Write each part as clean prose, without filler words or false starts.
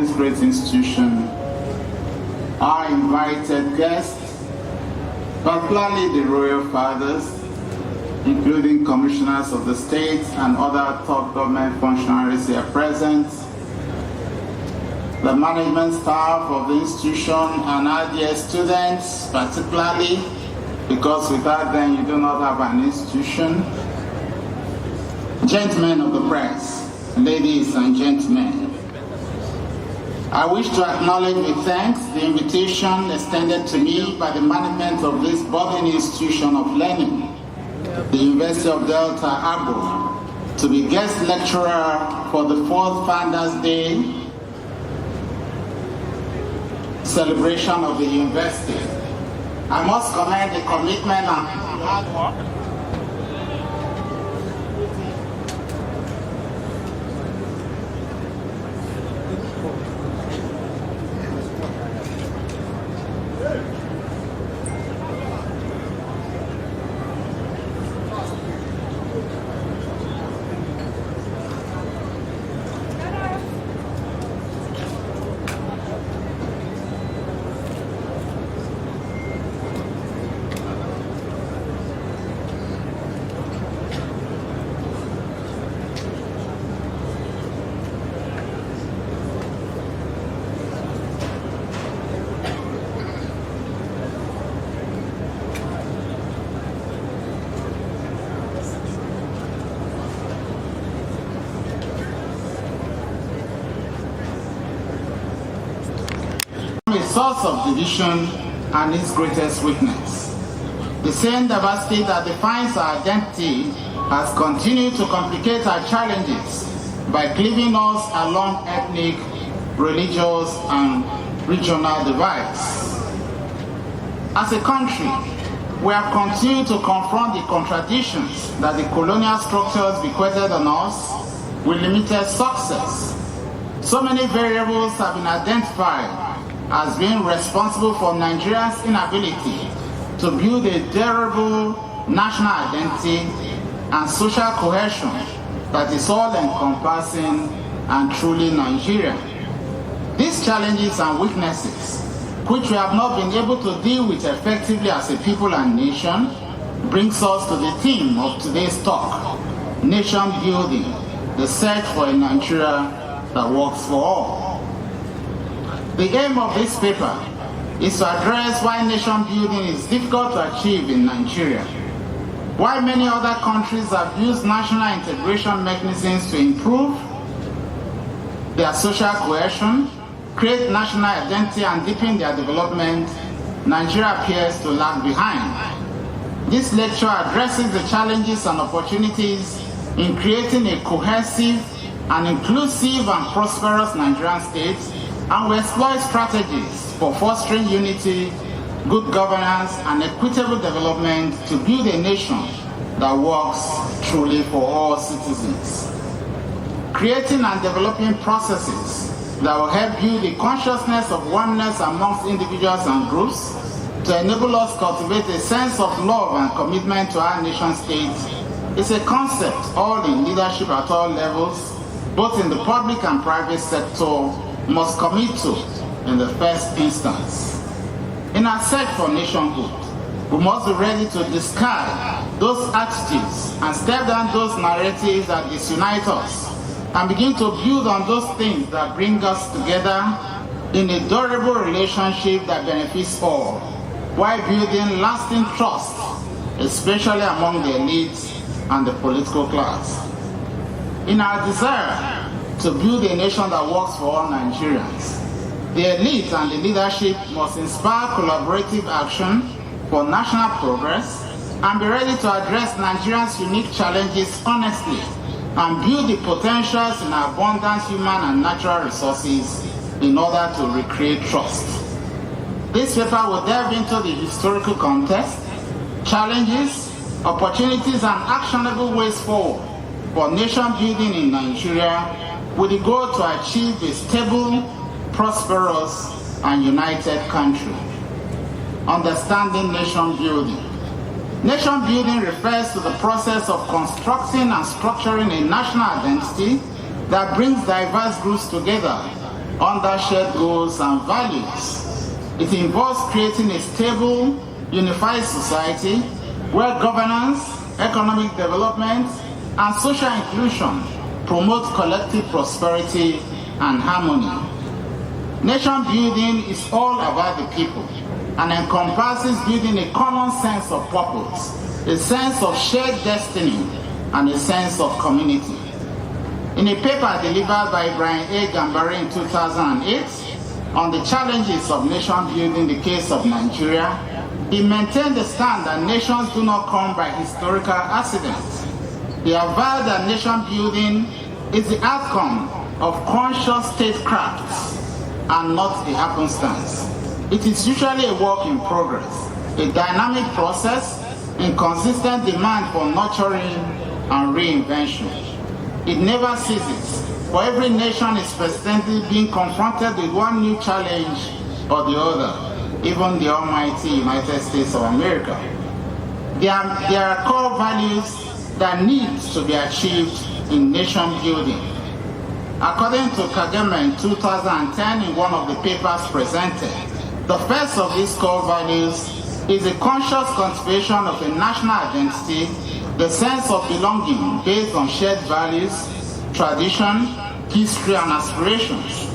this great institution, our invited guests, particularly the royal fathers, including commissioners of the state and other top government functionaries here present, the management staff of the institution and our dear students, particularly, because without them you do not have an institution. Gentlemen of the press, ladies and gentlemen, I wish to acknowledge with thanks the invitation extended to me by the management of this boarding institution of learning, the University of Delta Abo, to be guest lecturer for the 4th Founders Day celebration of the university. I must commend the commitment and hard work a source of division and its greatest weakness. The same diversity that defines our identity has continued to complicate our challenges by cleaving us along ethnic, religious, and regional divides. As a country, we have continued to confront the contradictions that the colonial structures bequeathed on us with limited success. So many variables have been identified as being responsible for Nigeria's inability to build a durable national identity and social cohesion that is all-encompassing and truly Nigerian. These challenges and weaknesses, which we have not been able to deal with effectively as a people and nation, brings us to the theme of today's talk, nation building, the search for a Nigeria that works for all. The aim of this paper is to address why nation building is difficult to achieve in Nigeria, why many other countries have used national integration mechanisms to improve their social cohesion, create national identity, and deepen their development. Nigeria appears to lag behind. This lecture addresses the challenges and opportunities in creating a cohesive and inclusive and prosperous Nigerian state, and we explore strategies for fostering unity, good governance, and equitable development to build a nation that works truly for all citizens. Creating and developing processes that will help build the consciousness of oneness amongst individuals and groups to enable us cultivate a sense of love and commitment to our nation state is a concept all in leadership at all levels, both in the public and private sector, must commit to in the first instance. In our search for nationhood, we must be ready to discard those attitudes and step down those narratives that disunite us and begin to build on those things that bring us together in a durable relationship that benefits all, while building lasting trust, especially among the elites and the political class. In our desire to build a nation that works for all Nigerians, the elite and the leadership must inspire collaborative action for national progress and be ready to address Nigeria's unique challenges honestly and build the potentials in our abundant human and natural resources in order to recreate trust. This paper will delve into the historical context, challenges, opportunities, and actionable ways forward for nation building in Nigeria, with the goal to achieve a stable, prosperous, and united country. Understanding nation building. Nation building refers to the process of constructing and structuring a national identity that brings diverse groups together under shared goals and values. It involves creating a stable, unified society where governance, economic development, and social inclusion promote collective prosperity and harmony. Nation building is all about the people and encompasses building a common sense of purpose, a sense of shared destiny, and a sense of community. In a paper delivered by Brian A. Gambari in 2008 on the challenges of nation building in the case of Nigeria, he maintained the stand that nations do not come by historical accidents. He avowed that nation building is the outcome of conscious statecraft and not a happenstance. It is usually a work in progress, a dynamic process, in consistent demand for nurturing and reinvention. It never ceases, for every nation is persistently being confronted with one new challenge or the other, even the almighty United States of America. There are core values that need to be achieved in nation building. According to Kagame in 2010 in one of the papers presented, the first of these core values is a conscious cultivation of a national identity, the sense of belonging based on shared values, tradition, history, and aspirations.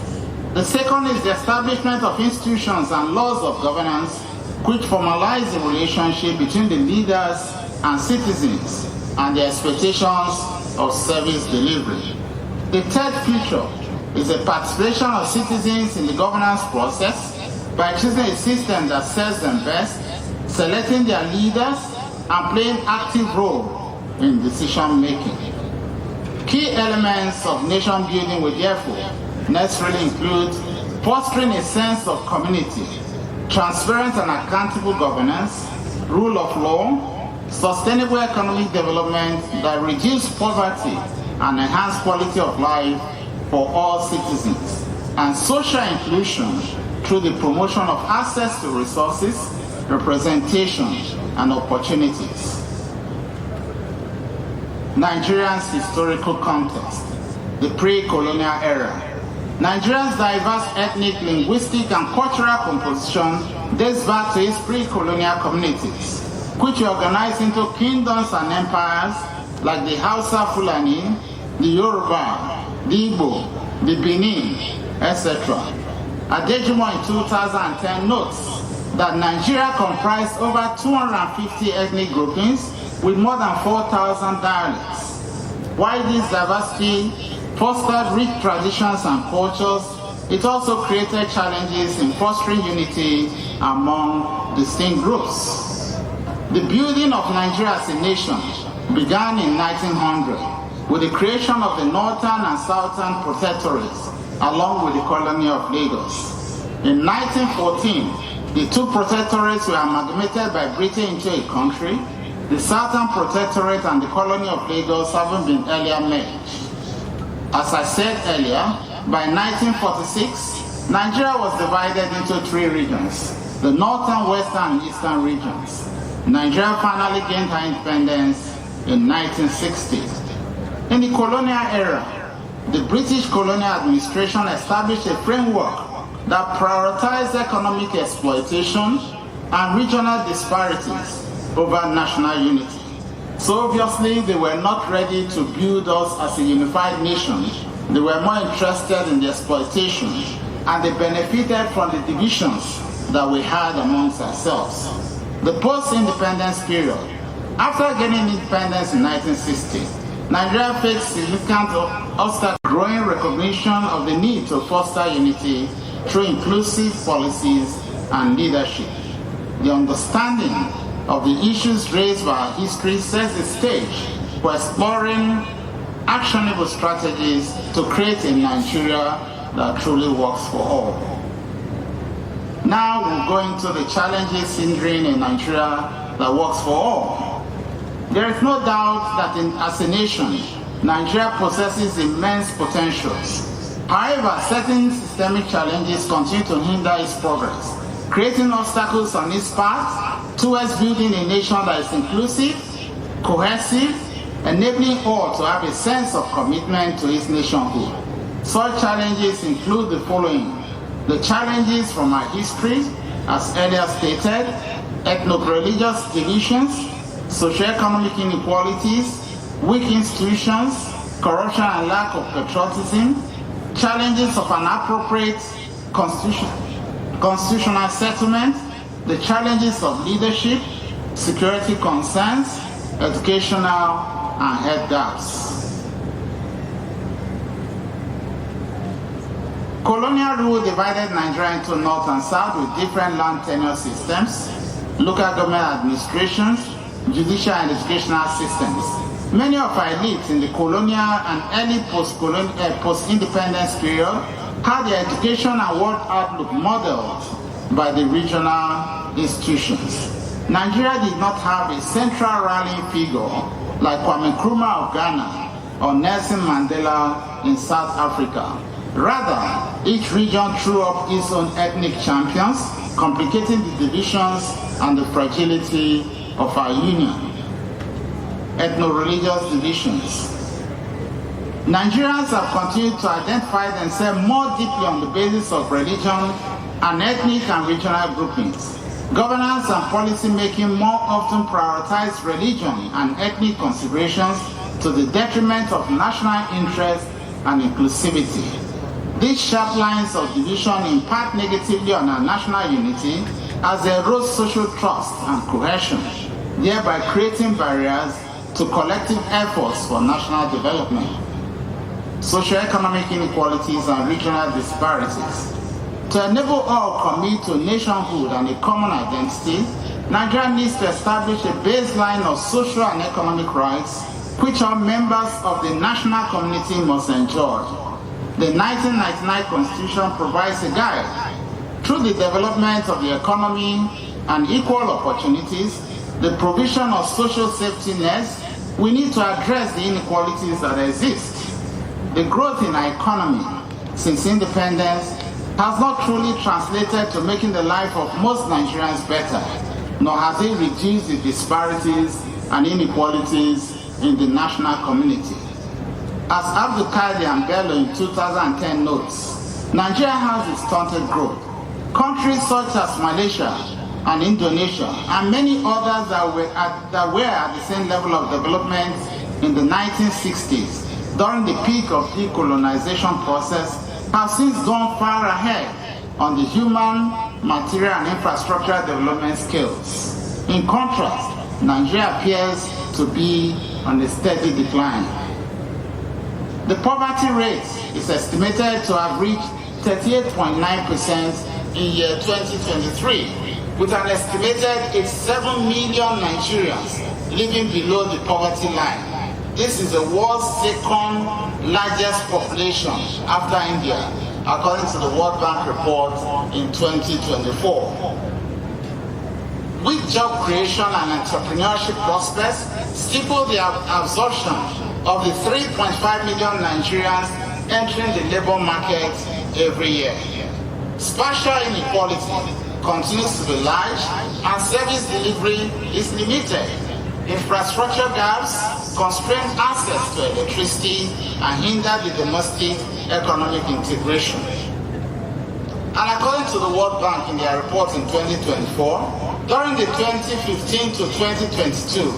The second is the establishment of institutions and laws of governance which formalize the relationship between the leaders and citizens and the expectations of service delivery. The third feature is the participation of citizens in the governance process by choosing a system that serves them best, selecting their leaders, and playing active role in decision making. Key elements of nation building will therefore necessarily include fostering a sense of community, transparent and accountable governance, rule of law, sustainable economic development that reduce poverty and enhance quality of life for all citizens, and social inclusion through the promotion of access to resources, representation, and opportunities. Nigeria's historical context, the pre-colonial era. Nigeria's diverse ethnic, linguistic, and cultural composition dates back to its pre-colonial communities, which were organized into kingdoms and empires like the Hausa Fulani, the Yoruba, the Igbo, the Benin, etc. Adejimo in 2010 notes that Nigeria comprised over 250 ethnic groupings with more than 4,000 dialects. While this diversity fostered rich traditions and cultures, it also created challenges in fostering unity among distinct groups. The building of Nigeria as a nation began in 1900 with the creation of the Northern and Southern Protectorates along with the colony of Lagos. In 1914, the two protectorates were amalgamated by Britain into a country, the Southern Protectorate and the colony of Lagos having been earlier merged. As I said earlier, by 1946, Nigeria was divided into three regions, the Northern, Western, and Eastern regions. Nigeria finally gained her independence in 1960. In the colonial era, the British colonial administration established a framework that prioritized economic exploitation and regional disparities over national unity. So obviously they were not ready to build us as a unified nation. They were more interested in the exploitation, and they benefited from the divisions that we had amongst ourselves. The post-independence period. After gaining independence in 1960, Nigeria faced significant obstacles, growing recognition of the need to foster unity through inclusive policies and leadership. The understanding of the issues raised by our history sets the stage for exploring actionable strategies to create a Nigeria that truly works for all. Now we'll go into the challenges hindering a Nigeria that works for all. There is no doubt that as a nation, Nigeria possesses immense potentials. However, certain systemic challenges continue to hinder its progress, creating obstacles on its path towards building a nation that is inclusive, cohesive, enabling all to have a sense of commitment to its nationhood. Such challenges include the following: the challenges from our history, as earlier stated, ethno-religious divisions, socio-economic inequalities, weak institutions, corruption and lack of patriotism, challenges of an appropriate constitutional settlement, the challenges of leadership, security concerns, educational and health gaps. Colonial rule divided Nigeria into North and South with different land tenure systems, local government administrations, judicial and educational systems. Many of our elites in the colonial and early post-independence period had their education and world outlook modeled by the regional institutions. Nigeria did not have a central rallying figure like Kwame Nkrumah of Ghana or Nelson Mandela in South Africa. Rather, each region threw up its own ethnic champions, complicating the divisions and the fragility of our union. Ethno-religious divisions. Nigerians have continued to identify themselves more deeply on the basis of religion and ethnic and regional groupings. Governance and policy making more often prioritize religion and ethnic considerations to the detriment of national interest and inclusivity. These sharp lines of division impact negatively on our national unity as they erode social trust and cohesion, thereby creating barriers to collective efforts for national development. Socioeconomic inequalities and regional disparities. To enable all commit to nationhood and a common identity, Nigeria needs to establish a baseline of social and economic rights which all members of the national community must enjoy. The 1999 Constitution provides a guide. Through the development of the economy and equal opportunities, the provision of social safety nets, we need to address the inequalities that exist. The growth in our economy since independence has not truly translated to making the life of most Nigerians better, nor has it reduced the disparities and inequalities in the national community. As Abdul Kadir and Bello in 2010 notes, Nigeria has a stunted growth. Countries such as Malaysia and Indonesia and many others that were at the same level of development in the 1960s during the peak of decolonization process have since gone far ahead on the human, material and infrastructural development scales. In contrast, Nigeria appears to be on a steady decline. The poverty rate is estimated to have reached 38.9% in year 2023, with an estimated 87 million Nigerians living below the poverty line. This is the world's second largest population after India, according to the World Bank report in 2024. With job creation and entrepreneurship prospects stifle the absorption of the 3.5 million Nigerians entering the labor market every year. Spatial inequality continues to be large and service delivery is limited. Infrastructure gaps constrain access to electricity and hinder the domestic economic integration. And according to the World Bank in their report in 2024, during the 2015 to 2022,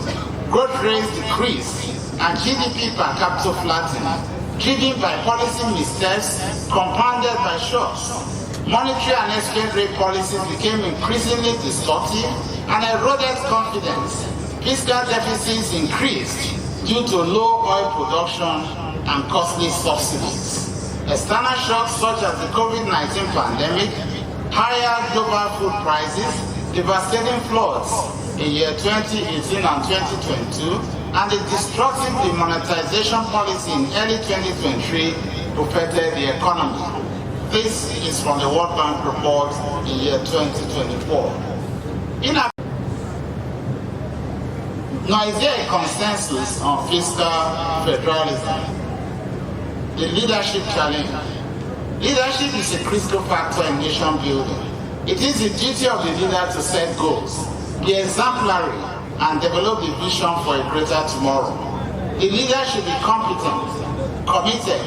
growth rates decreased and GDP per capita flattened, driven by policy missteps compounded by shocks. Monetary and exchange rate policies became increasingly distortive and eroded confidence. Fiscal deficits increased due to low oil production and costly subsidies. External shocks such as the COVID-19 pandemic, higher global food prices, devastating floods in year 2018 and 2022, and the destructive demonetization policy in early 2023 affected the economy. This is from the World Bank report in year 2024. Now, is there a consensus on fiscal federalism? The leadership challenge. Leadership is a critical factor in nation building. It is the duty of the leader to set goals, be exemplary, and develop the vision for a greater tomorrow. The leader should be competent, committed,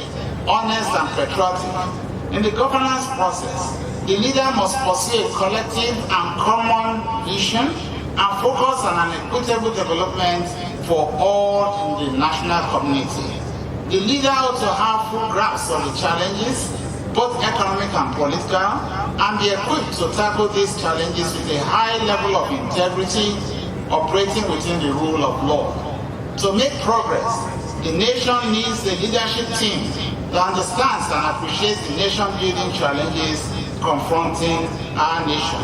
honest and patriotic. In the governance process, the leader must pursue a collective and common vision and focus on an equitable development for all in the national community. The leader ought to have full grasp of the challenges, both economic and political, and be equipped to tackle these challenges with a high level of integrity, operating within the rule of law. To make progress, the nation needs a leadership team that understands and appreciates the nation-building challenges confronting our nation.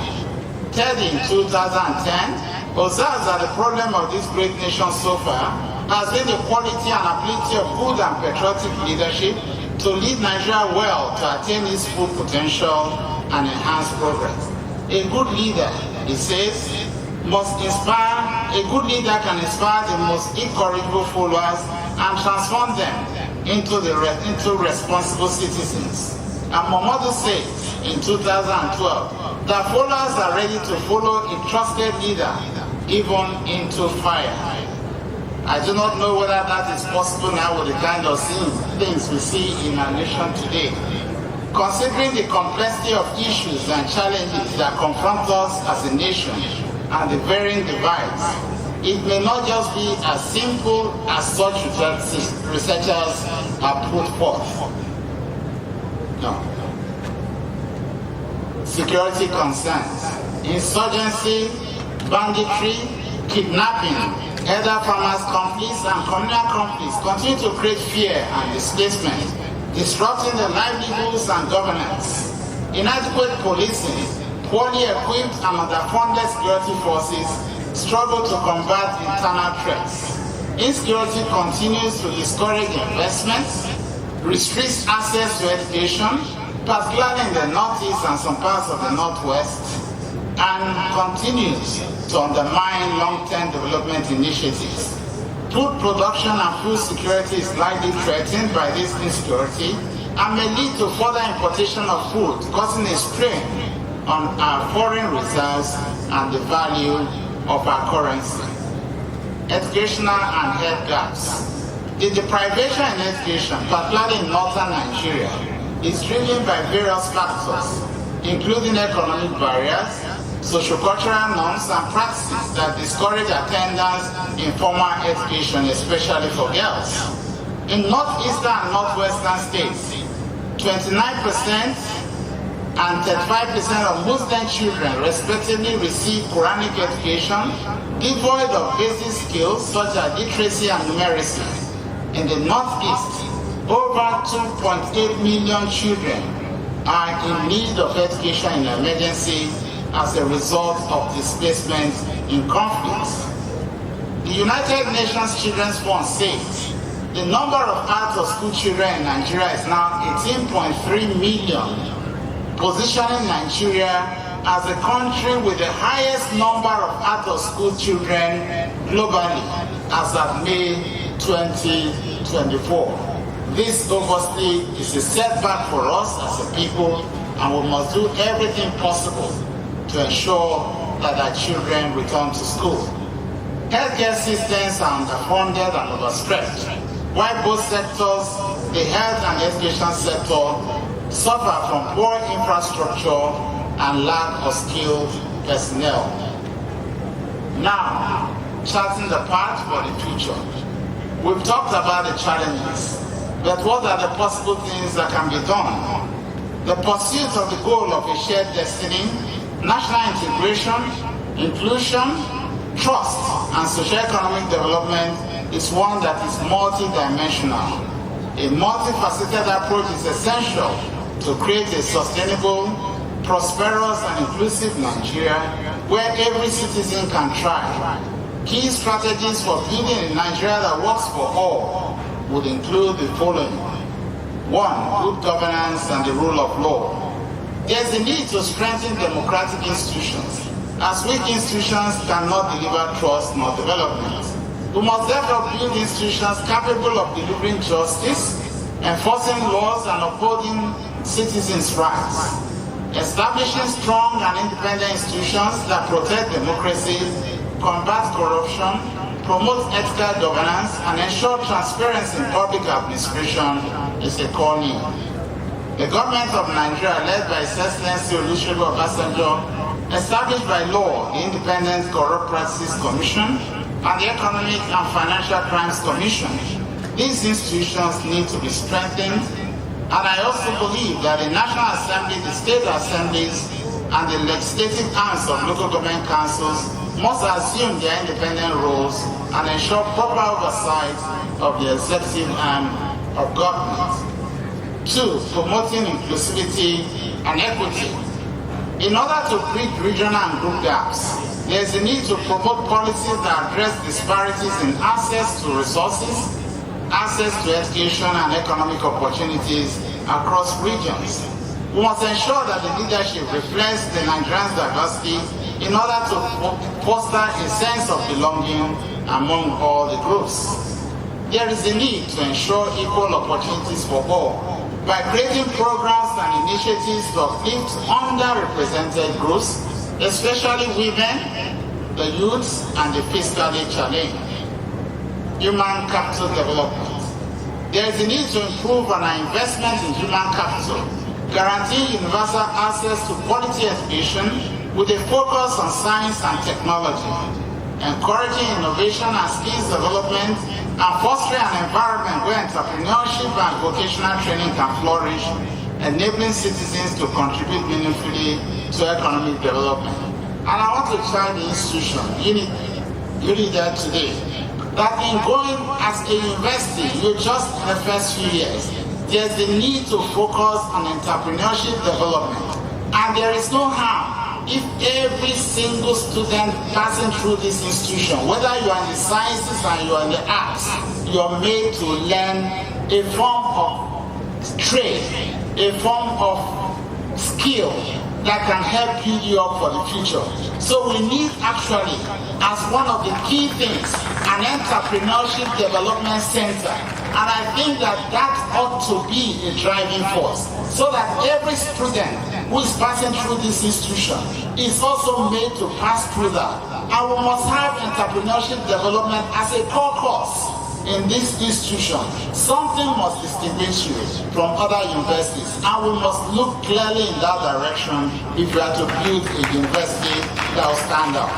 TED in 2010 observes that the problem of this great nation so far has been the quality and ability of good and patriotic leadership to lead Nigeria well to attain its full potential and enhance progress. A good leader, he says, must inspire. A good leader can inspire the most incorrigible followers and transform them into responsible citizens. And Momodu said in 2012 that followers are ready to follow a trusted leader even into fire. I do not know whether that is possible now with the kind of things we see in our nation today. Considering the complexity of issues and challenges that confront us as a nation and the varying divides, it may not just be as simple as such researchers have put forth. No. Security concerns, insurgency, banditry, kidnapping, either farmers' conflicts and communal conflicts continue to create fear and displacement, disrupting the livelihoods and governance. Inadequate policing, poorly equipped and underfunded security forces struggle to combat internal threats. Insecurity continues to discourage investments, restricts access to education, particularly in the Northeast and some parts of the Northwest, and continues to undermine long-term development initiatives. Food production and food security is likely threatened by this insecurity and may lead to further importation of food, causing a strain on our foreign reserves and the value of our currency. Educational and health gaps. The deprivation in education, particularly in northern Nigeria, is driven by various factors, including economic barriers, sociocultural norms and practices that discourage attendance in formal education, especially for girls. In northeastern and northwestern states, 29% and 35% of Muslim children respectively receive Quranic education devoid of basic skills such as literacy and numeracy. In the northeast, over 2.8 million children are in need of education in emergency as a result of displacement in conflicts. The United Nations Children's Fund says the number of out-of-school children in Nigeria is now 18.3 million, positioning Nigeria as a country with the highest number of out-of-school children globally as of May 2024. This obviously is a setback for us as a people, and we must do everything possible to ensure that our children return to school. Healthcare systems are underfunded and overstretched, while both sectors, the health and education sector, suffer from poor infrastructure and lack of skilled personnel. Now, charting the path for the future. We've talked about the challenges, but what are the possible things that can be done? The pursuit of the goal of a shared destiny, national integration, inclusion, trust, and socio-economic development is one that is multidimensional. A multifaceted approach is essential to create a sustainable, prosperous, and inclusive Nigeria where every citizen can thrive. Key strategies for building a Nigeria that works for all would include the following. 1. Good governance and the rule of law. There is a need to strengthen democratic institutions, as weak institutions cannot deliver trust nor development. We must therefore build institutions capable of delivering justice, enforcing laws, and upholding citizens' rights. Establishing strong and independent institutions that protect democracy, combat corruption, promote ethical governance, and ensure transparency in public administration is a core need. The government of Nigeria, led by His Excellency Olusegun Obasanjo, established by law the Independent Corrupt Practices Commission and the Economic and Financial Crimes Commission. These institutions need to be strengthened, and I also believe that the National Assembly, the state assemblies, and the legislative arms of local government councils must assume their independent roles and ensure proper oversight of the executive arm of government. 2. Promoting inclusivity and equity. In order to bridge regional and group gaps, there is a need to promote policies that address disparities in access to resources, access to education and economic opportunities across regions. We must ensure that the leadership reflects the Nigerians' diversity in order to foster a sense of belonging among all the groups. There is a need to ensure equal opportunities for all by creating programs and initiatives to uplift underrepresented groups, especially women, the youths, and the fiscally challenged. Human capital development. There is a need to improve on our investment in human capital, guarantee universal access to quality education with a focus on science and technology, encouraging innovation and skills development, and fostering an environment where entrepreneurship and vocational training can flourish, enabling citizens to contribute meaningfully to economic development. And I want to tell the institution, UNIDEL today, that in going as a university, you just in the first few years, there's the need to focus on entrepreneurship development. And there is no harm if every single student passing through this institution, whether you are in the sciences or you are in the arts, you are made to learn a form of trade, a form of skill that can help build you up for the future. So we need actually, as one of the key things, an entrepreneurship development center. And I think that that ought to be a driving force, so that every student who is passing through this institution is also made to pass through that. And we must have entrepreneurship development as a core course in this institution. Something must distinguish you from other universities, and we must look clearly in that direction if we are to build a university that will stand out.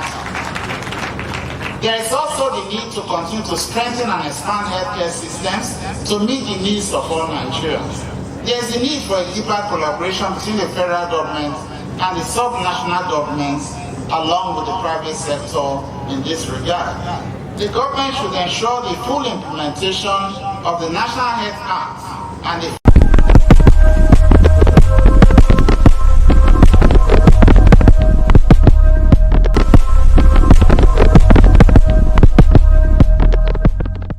There is also the need to continue to strengthen and expand healthcare systems to meet the needs of all Nigerians. There is a need for a deeper collaboration between the federal government and the sub-national governments, along with the private sector in this regard. The government should ensure the full implementation of the National Health Act and the